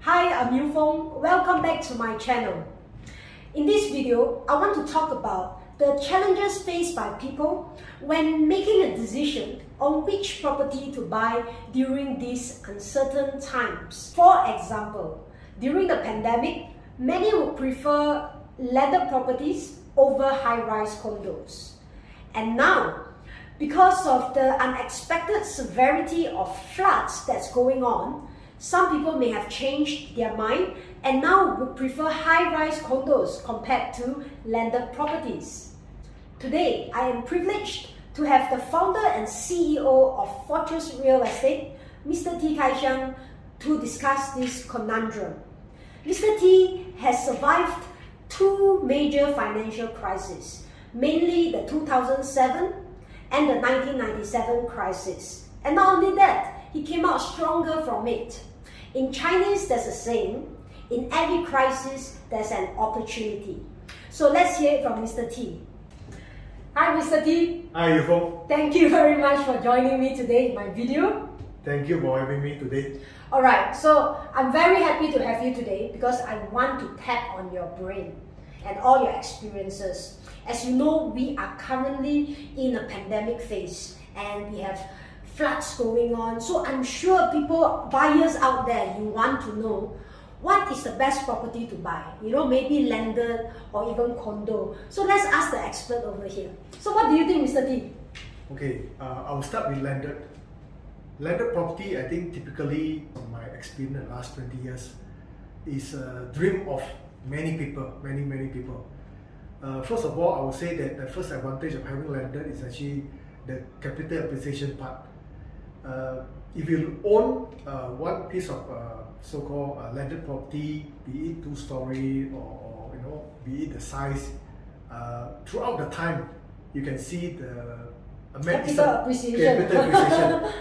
Hi, I'm Yew Foong. Welcome back to my channel. In this video, I want to talk about the challenges faced by people when making a decision on which property to buy during these uncertain times. For example, during the pandemic, many would prefer landed properties over high-rise condos. And now, because of the unexpected severity of floods that's going on, some people may have changed their mind and now would prefer high-rise condos compared to landed properties. Today, I am privileged to have the founder and CEO of Fortress Real Estate, Mr. Tee Kai Shiang, to discuss this conundrum. Mr. T has survived two major financial crises, mainly the 2007 and the 1997 crisis. And not only that, he came out stronger from it. In Chinese, there's a saying, in every crisis, there's an opportunity. So let's hear it from Mr. T. Hi, Mr. T. Hi, Yew Foong. Thank you very much for joining me today in my video. Thank you for having me today. Alright, so I'm very happy to have you today because I want to tap on your brain and all your experiences. As you know, we are currently in a pandemic phase and we have floods going on. So I'm sure people, buyers out there, you want to know what is the best property to buy. You know, maybe landed or even condo. So let's ask the expert over here. So what do you think, Mr. T? Okay, I'll start with landed. Landed property, I think typically, from my experience in the last 20 years, is a dream of many people, many people. First of all, I would say that the first advantage of having landed is actually the capital appreciation part. If you own one piece of so-called landed property, be it two-story or be it the size, throughout the time, you can see the capital appreciation.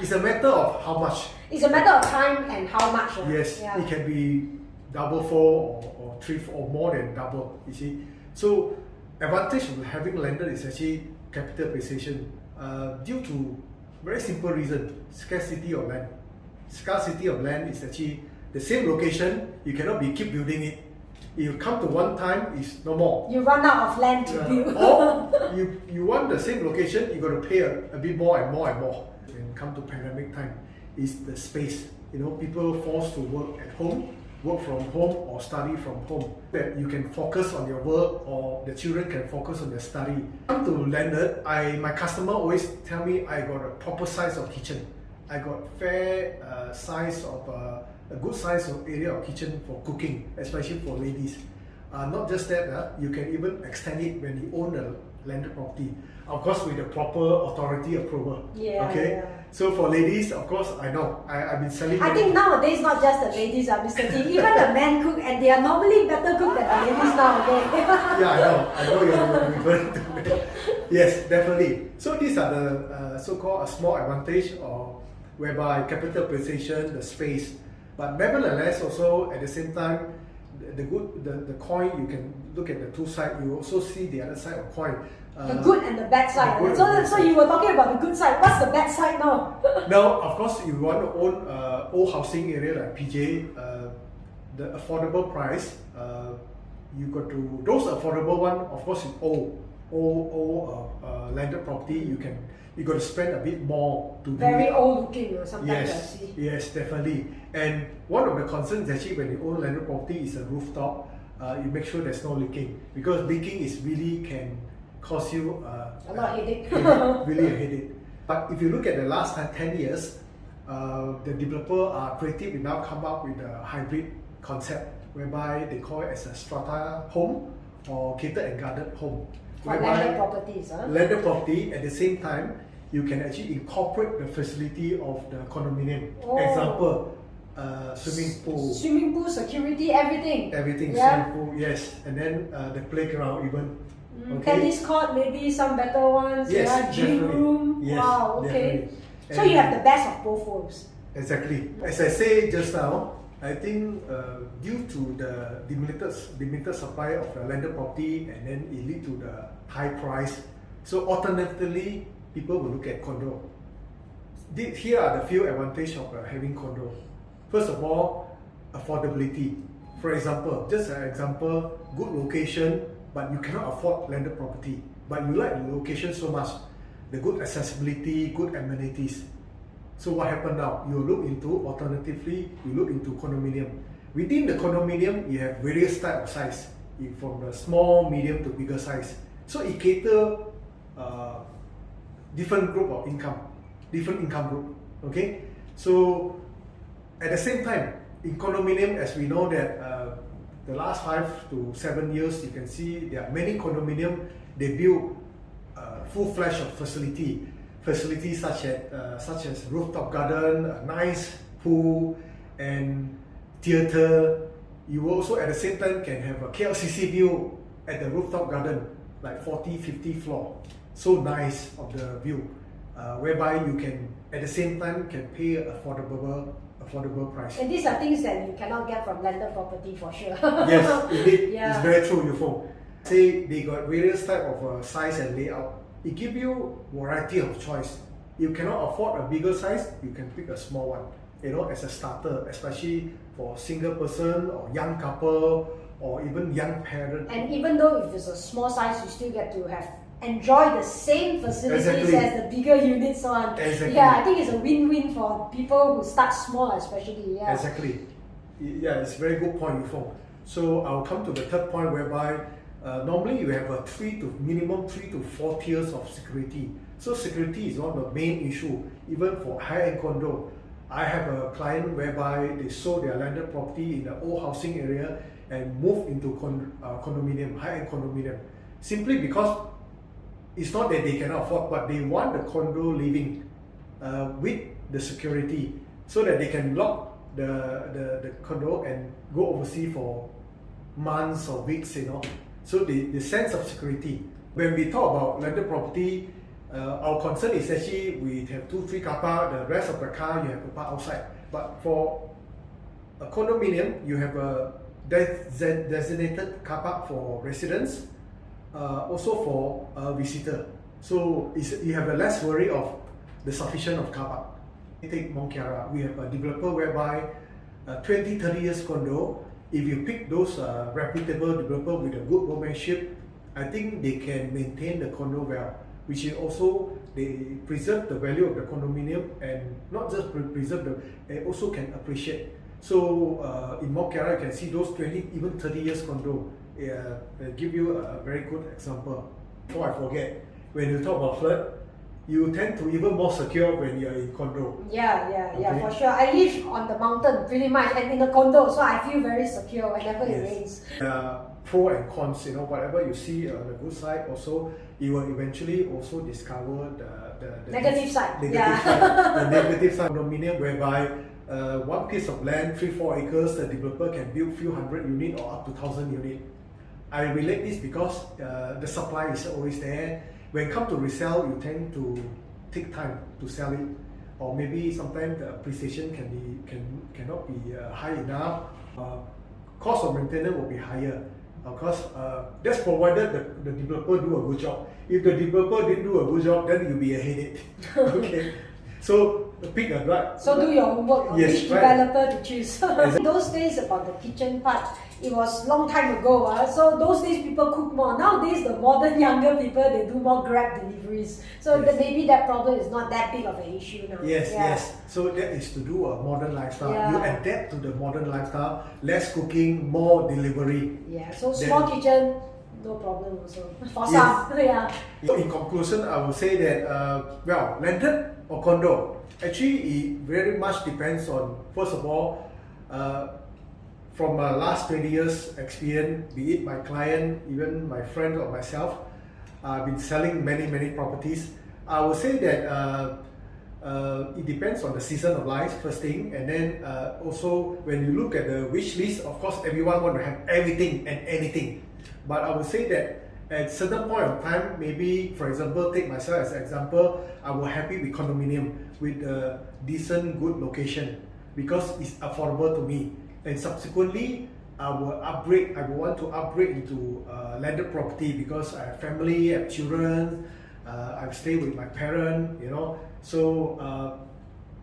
It's a matter of how much. It's a matter of time and how much. Yes, yeah. It can be double fold or three or more than double. You see, so advantage of having landed is actually capital appreciation due to very simple reason: scarcity of land. Scarcity of land is actually the same location. You cannot keep building it. You come to one time, it's no more. You run out of land to build. Or you want the same location, you got to pay a bit more and more and more. When come to pandemic time, is the space. You know, people forced to work at home, work from home or study from home. That you can focus on your work or the children can focus on their study. Come to landed, my customer always tell me I got a proper size of kitchen. I got fair size of a good size of area of kitchen for cooking, especially for ladies. Not just that, you can even extend it when you own a landed property. Of course, with the proper authority approval. Yeah, okay. Yeah. So for ladies, of course, I know. I've been selling. I think nowadays not just the ladies, Mr. T. Even the men cook, and they are normally better cook than the ladies nowadays. Yeah, I know you're referring to me. Yes, definitely. So these are the so-called small advantage of whereby capital appreciation, the space. But nevertheless, also at the same time, the coin, you can look at the two sides. You also see the other side of coin. The good and the bad side. So you were talking about the good side. What's the bad side now? Now, of course, if you want to own old housing area like PJ, the affordable price, you got to those affordable one. Of course, it's old landed property. You got to spend a bit more to very old looking or something. Yes, yes, definitely. And one of the concerns actually when you own landed property is a rooftop. You make sure there's no leaking, because leaking is really can cause you a lot of headache. Really a headache. But if you look at the last 10 years, the developer are creative enough come up with a hybrid concept whereby they call it as a strata home or catered and guarded home. For landed properties, landed property, at the same time, you can actually incorporate the facility of the condominium. Oh. Example, swimming pool. Swimming pool, security, everything. Everything, yeah. Swimming pool, yes. And then the playground even. Okay. Tennis court, maybe some better ones. Yes, yeah, gym definitely. room. Yes, wow, okay. definitely. So you have the best of both worlds. Exactly. As I say just now, I think due to the limited supply of the landed property, and then it lead to the high price. So alternatively, people will look at condo. Here are the few advantages of having condo. First of all, affordability. For example, just an example, good location, but you cannot afford landed property, but you like the location so much, the good accessibility, good amenities. So what happened now? You look into, alternatively, you look into condominium. Within the condominium, you have various type of size, from the small, medium to bigger size. So it cater different group of income, different income group. Okay, so at the same time, in condominium, as we know that the last 5 to 7 years, you can see there are many condominium, they build full-fledged of facilities such as rooftop garden, a nice pool, and theater. You also at the same time can have a KLCC view at the rooftop garden, like 40-50 floor. So nice of the view, whereby you can at the same time can pay affordable price. And these are things that you cannot get from landed property for sure. Yes, indeed. Yeah. It's very true, Yew Foong. Say they got various type of size and layout. It gives you variety of choice. You cannot afford a bigger size, you can pick a small one. As a starter, especially for single person or young couple or even young parent. And even though if it's a small size, you still get to enjoy the same facilities as the bigger units on. Exactly. Yeah, I think it's a win-win for people who start small, especially. Yeah. Exactly. Yeah, it's a very good point, Yew Foong. So I'll come to the third point, whereby normally you have a minimum 3 to 4 tiers of security. So security is one of the main issue, even for high-end condo. I have a client whereby they sold their landed property in the old housing area and moved into condominium, high-end condominium, simply because it's not that they cannot afford, but they want the condo living with the security, so that they can lock the condo and go overseas for months or weeks, So the sense of security. When we talk about landed property, our concern is actually we have 2-3 car park, the rest of the car you have to park outside. But for a condominium, you have a designated car park for residents, also for visitor. So you have a less worry of the sufficient of car park. Take Mont Kiara, we have a developer whereby 20-30 years condo. If you pick those reputable developer with a good workmanship, I think they can maintain the condo well, which is also they preserve the value of the condominium, and not just preserve they also can appreciate. So in Mont Kiara, you can see those 20, even 30 years condo. They give you a very good example. Before I forget, when you talk about flood, you tend to even more secure when you're in condo. Yeah, for sure. I live on the mountain pretty much and in a condo, so I feel very secure whenever it rains. Pro and cons, whatever you see on the good side, also you will eventually also discover the negative side. The negative side of condominium, whereby one piece of land, 3-4 acres, the developer can build few hundred unit or up to 1,000 unit. I relate this because the supply is always there. When it comes to resell, you tend to take time to sell it, or maybe sometimes the appreciation cannot be high enough. Cost of maintenance will be higher. Of course, that's provided the developer do a good job. If the developer didn't do a good job, then you'll be a headache. Okay, so pick a right. So do your homework on which developer to choose. In those days, about the kitchen part, it was long time ago. So those days people cook more. Nowadays, the modern younger people, they do more Grab deliveries. So maybe that problem is not that big of an issue now. Yes. So that is to do a modern lifestyle. You adapt to the modern lifestyle, less cooking, more delivery. Yeah, so small kitchen, no problem also. For some, So in conclusion, I would say that, landed or condo, actually it very much depends on, first of all, from my last 20 years experience, be it my client, even my friend or myself, I've been selling many properties. I would say that it depends on the season of life, first thing, and then also when you look at the wish list, of course everyone want to have everything and anything. But I would say that at certain point of time, maybe for example, take myself as an example, I was happy with condominium with a decent, good location because it's affordable to me. And subsequently, I will want to upgrade into landed property because I have family, I have children, I stay with my parents, So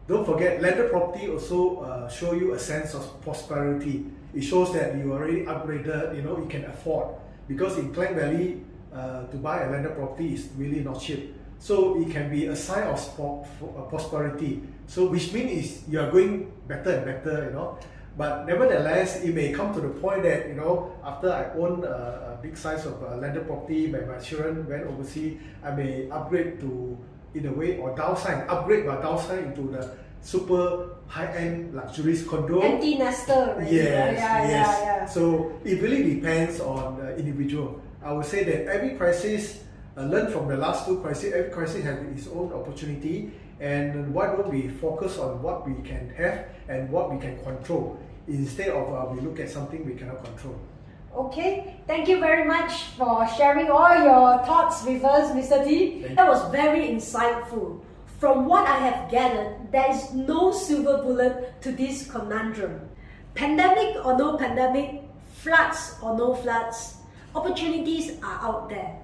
Don't forget, landed property also show you a sense of prosperity. It shows that you already upgraded, you can afford. Because in Klang Valley, to buy a landed property is really not cheap. So it can be a sign of prosperity. So which means you are going better and better, But nevertheless, it may come to the point that, after I own a big size of landed property, when my children went overseas, I may upgrade to, in a way, or upgrade but downside into the super high-end luxurious condo. Empty nester, right? Yes, yes. Yeah. So it really depends on the individual. I would say that every crisis, learn from the last two crises, every crisis has its own opportunity, and why don't we focus on what we can have and what we can control, instead of we look at something we cannot control. Okay, thank you very much for sharing all your thoughts with us, Mr. T. That was very insightful. From what I have gathered, there is no silver bullet to this conundrum. Pandemic or no pandemic, floods or no floods, opportunities are out there.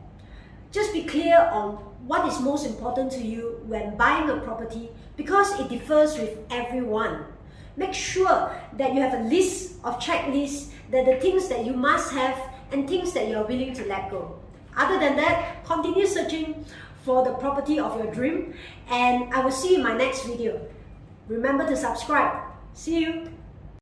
Just be clear on what is most important to you when buying a property, because it differs with everyone. Make sure that you have a list of checklists, that the things that you must have and things that you are willing to let go. Other than that, continue searching for the property of your dream, and I will see you in my next video. Remember to subscribe. See you.